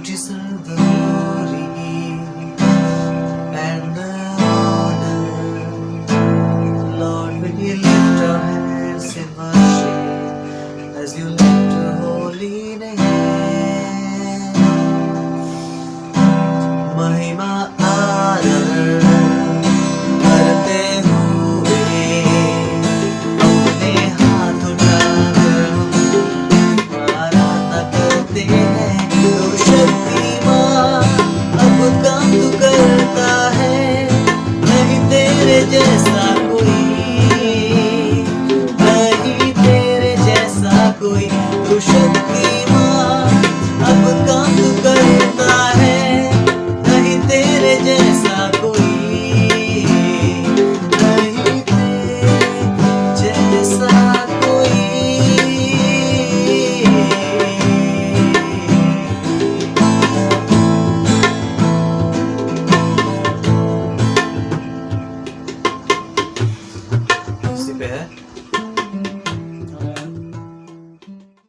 beautiful glory and the honor. Lord, will you lift our hands in worship as you lift your holy name? महिमा आदर करते हुए अपने हाथ उठाकर आराधना करते हैं। तो शक्तिमान अब काम तू करता है, नहीं तेरे जैसा कोई, नहीं तेरे जैसा कोई। तो शक्तिमान अब काम तू करता है, नहीं तेरे जैसा कोई, नहीं तेरे जैसा कोई। इसी पे है।